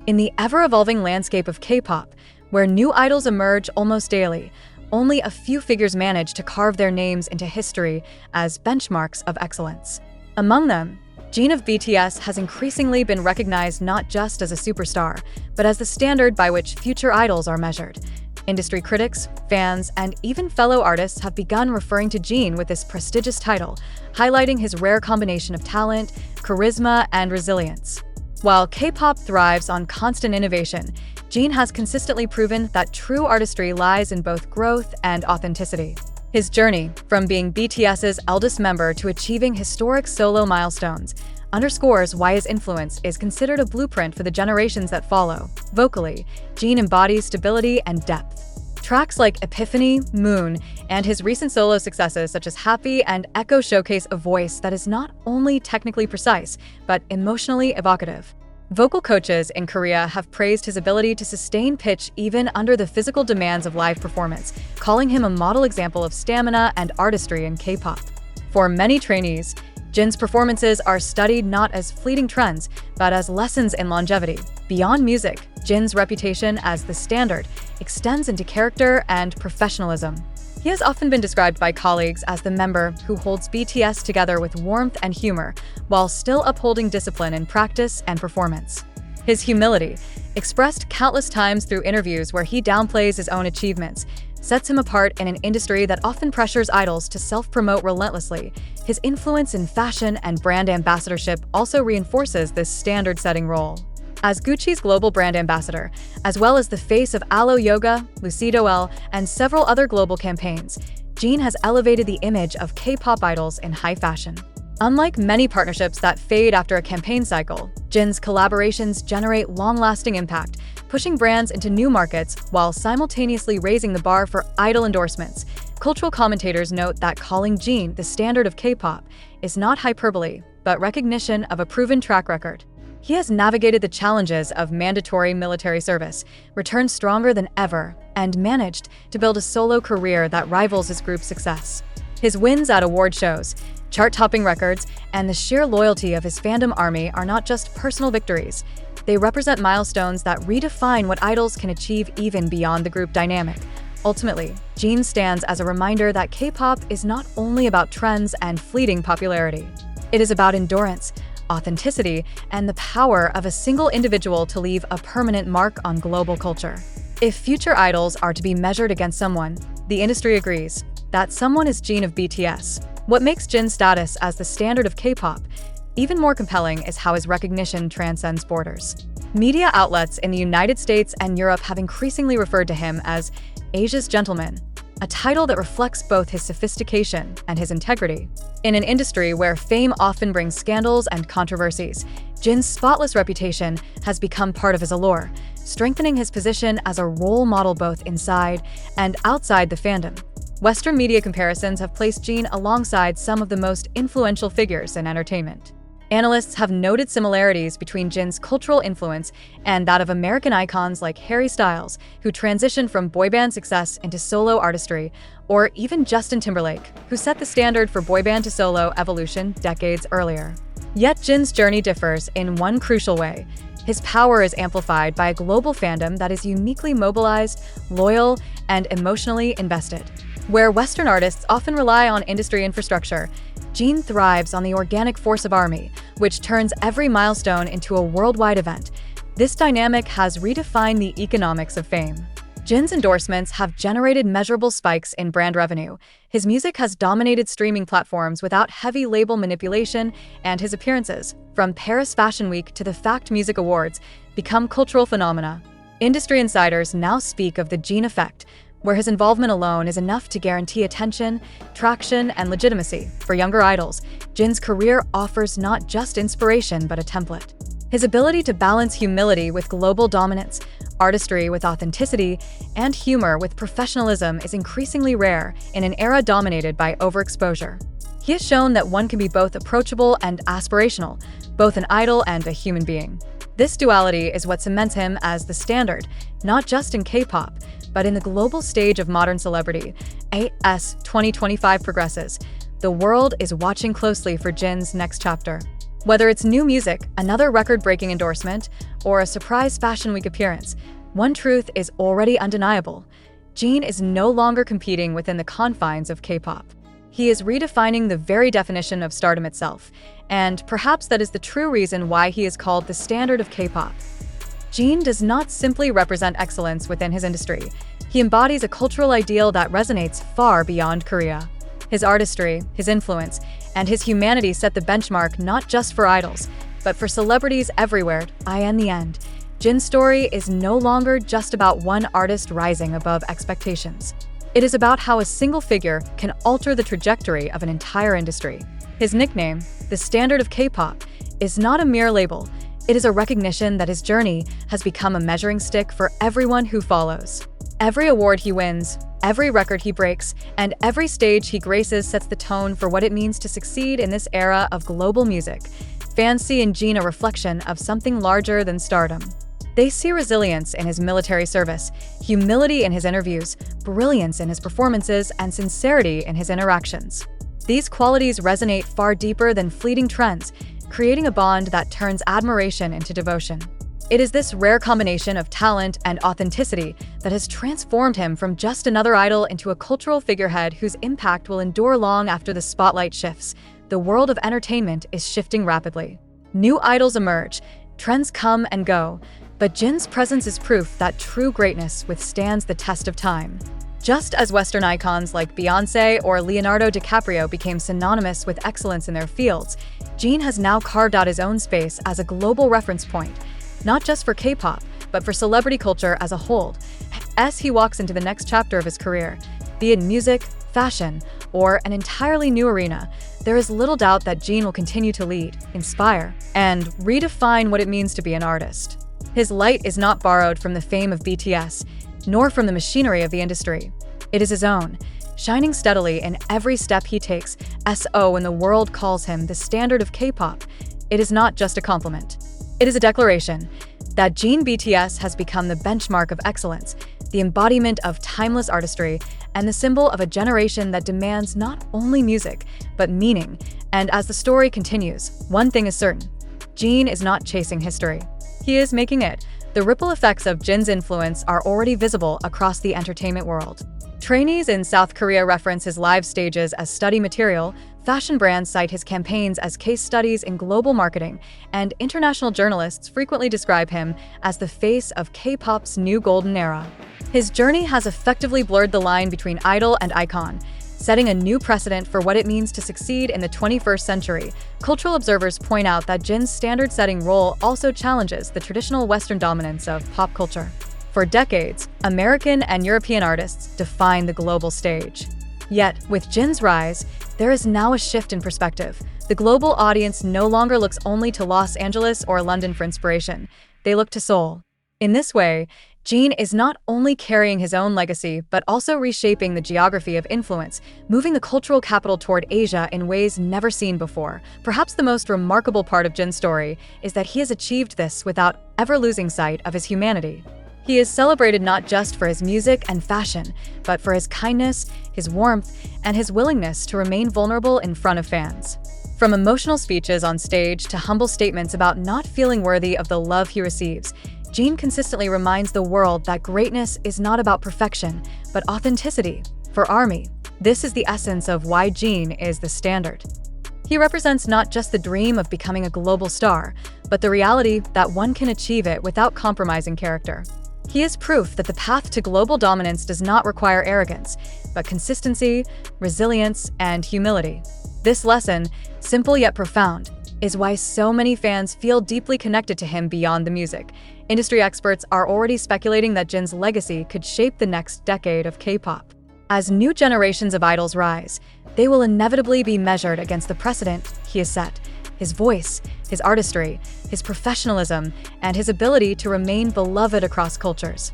In the ever-evolving landscape of K-pop, where new idols emerge almost daily, only a few figures manage to carve their names into history as benchmarks of excellence. Among them, Jin of BTS has increasingly been recognized not just as a superstar, but as the standard by which future idols are measured. Industry critics, fans, and even fellow artists have begun referring to Jin with this prestigious title, highlighting his rare combination of talent, charisma, and resilience. While K-pop thrives on constant innovation, Jin has consistently proven that true artistry lies in both growth and authenticity. His journey, from being BTS's eldest member to achieving historic solo milestones, underscores why his influence is considered a blueprint for the generations that follow. Vocally, Jin embodies stability and depth. Tracks like Epiphany, Moon, and his recent solo successes such as Happy and Echo showcase a voice that is not only technically precise, but emotionally evocative. Vocal coaches in Korea have praised his ability to sustain pitch even under the physical demands of live performance, calling him a model example of stamina and artistry in K-pop. For many trainees, Jin's performances are studied not as fleeting trends, but as lessons in longevity. Beyond music, Jin's reputation as the standard extends into character and professionalism. He has often been described by colleagues as the member who holds BTS together with warmth and humor, while still upholding discipline in practice and performance. His humility, expressed countless times through interviews where he downplays his own achievements, sets him apart in an industry that often pressures idols to self-promote relentlessly. His influence in fashion and brand ambassadorship also reinforces this standard-setting role. As Gucci's global brand ambassador, as well as the face of Alo Yoga, Lucidoel, and several other global campaigns, Jin has elevated the image of K-pop idols in high fashion. Unlike many partnerships that fade after a campaign cycle, Jin's collaborations generate long-lasting impact, pushing brands into new markets while simultaneously raising the bar for idol endorsements. Cultural commentators note that calling Jin the standard of K-pop is not hyperbole, but recognition of a proven track record. He has navigated the challenges of mandatory military service, returned stronger than ever, and managed to build a solo career that rivals his group's success. His wins at award shows, chart-topping records, and the sheer loyalty of his fandom army are not just personal victories. They represent milestones that redefine what idols can achieve even beyond the group dynamic. Ultimately, Jin stands as a reminder that K-pop is not only about trends and fleeting popularity. It is about endurance, authenticity, and the power of a single individual to leave a permanent mark on global culture. If future idols are to be measured against someone, the industry agrees that someone is Jin of BTS. What makes Jin's status as the standard of K-pop even more compelling is how his recognition transcends borders. Media outlets in the United States and Europe have increasingly referred to him as Asia's gentleman, a title that reflects both his sophistication and his integrity. In an industry where fame often brings scandals and controversies, Jin's spotless reputation has become part of his allure, strengthening his position as a role model both inside and outside the fandom. Western media comparisons have placed Jin alongside some of the most influential figures in entertainment. Analysts have noted similarities between Jin's cultural influence and that of American icons like Harry Styles, who transitioned from boy band success into solo artistry, or even Justin Timberlake, who set the standard for boy band to solo evolution decades earlier. Yet Jin's journey differs in one crucial way. His power is amplified by a global fandom that is uniquely mobilized, loyal, and emotionally invested. Where Western artists often rely on industry infrastructure, Jin thrives on the organic force of ARMY, which turns every milestone into a worldwide event. This dynamic has redefined the economics of fame. Jin's endorsements have generated measurable spikes in brand revenue. His music has dominated streaming platforms without heavy label manipulation, and his appearances, from Paris Fashion Week to the Fact Music Awards, become cultural phenomena. Industry insiders now speak of the Jin effect, where his involvement alone is enough to guarantee attention, traction, and legitimacy. For younger idols, Jin's career offers not just inspiration but a template. His ability to balance humility with global dominance, artistry with authenticity, and humor with professionalism is increasingly rare in an era dominated by overexposure. He has shown that one can be both approachable and aspirational, both an idol and a human being. This duality is what cements him as the standard, not just in K-pop, but in the global stage of modern celebrity. As 2025 progresses, the world is watching closely for Jin's next chapter. Whether it's new music, another record-breaking endorsement, or a surprise Fashion Week appearance, one truth is already undeniable. Jin is no longer competing within the confines of K-pop. He is redefining the very definition of stardom itself, and perhaps that is the true reason why he is called the standard of K-pop. Jin does not simply represent excellence within his industry. He embodies a cultural ideal that resonates far beyond Korea. His artistry, his influence, and his humanity set the benchmark not just for idols, but for celebrities everywhere. In the end, Jin's story is no longer just about one artist rising above expectations. It is about how a single figure can alter the trajectory of an entire industry. His nickname, the standard of K-pop, is not a mere label. It is a recognition that his journey has become a measuring stick for everyone who follows. Every award he wins, every record he breaks, and every stage he graces sets the tone for what it means to succeed in this era of global music. Fans see in Jin a reflection of something larger than stardom. They see resilience in his military service, humility in his interviews, brilliance in his performances, and sincerity in his interactions. These qualities resonate far deeper than fleeting trends, creating a bond that turns admiration into devotion. It is this rare combination of talent and authenticity that has transformed him from just another idol into a cultural figurehead whose impact will endure long after the spotlight shifts. The world of entertainment is shifting rapidly. New idols emerge, trends come and go, but Jin's presence is proof that true greatness withstands the test of time. Just as Western icons like Beyoncé or Leonardo DiCaprio became synonymous with excellence in their fields, Jin has now carved out his own space as a global reference point, not just for K-pop, but for celebrity culture as a whole. As he walks into the next chapter of his career, be it music, fashion, or an entirely new arena, there is little doubt that Jin will continue to lead, inspire, and redefine what it means to be an artist. His light is not borrowed from the fame of BTS, nor from the machinery of the industry. It is his own, shining steadily in every step he takes. When the world calls him the standard of K-pop, it is not just a compliment. It is a declaration that Jin BTS has become the benchmark of excellence, the embodiment of timeless artistry, and the symbol of a generation that demands not only music, but meaning. And as the story continues, one thing is certain: Jin is not chasing history. He is making it. The ripple effects of Jin's influence are already visible across the entertainment world. Trainees in South Korea reference his live stages as study material, fashion brands cite his campaigns as case studies in global marketing, and international journalists frequently describe him as the face of K-pop's new golden era. His journey has effectively blurred the line between idol and icon, setting a new precedent for what it means to succeed in the 21st century. Cultural observers point out that Jin's standard-setting role also challenges the traditional Western dominance of pop culture. For decades, American and European artists define the global stage. Yet, with Jin's rise, there is now a shift in perspective. The global audience no longer looks only to Los Angeles or London for inspiration. They look to Seoul. In this way, Jin is not only carrying his own legacy, but also reshaping the geography of influence, moving the cultural capital toward Asia in ways never seen before. Perhaps the most remarkable part of Jin's story is that he has achieved this without ever losing sight of his humanity. He is celebrated not just for his music and fashion, but for his kindness, his warmth, and his willingness to remain vulnerable in front of fans. From emotional speeches on stage to humble statements about not feeling worthy of the love he receives, Jin consistently reminds the world that greatness is not about perfection, but authenticity. For ARMY, this is the essence of why Jin is the standard. He represents not just the dream of becoming a global star, but the reality that one can achieve it without compromising character. He is proof that the path to global dominance does not require arrogance, but consistency, resilience, and humility. This lesson, simple yet profound, is why so many fans feel deeply connected to him beyond the music. Industry experts are already speculating that Jin's legacy could shape the next decade of K-pop. As new generations of idols rise, they will inevitably be measured against the precedent he has set. His voice, his artistry, his professionalism, and his ability to remain beloved across cultures.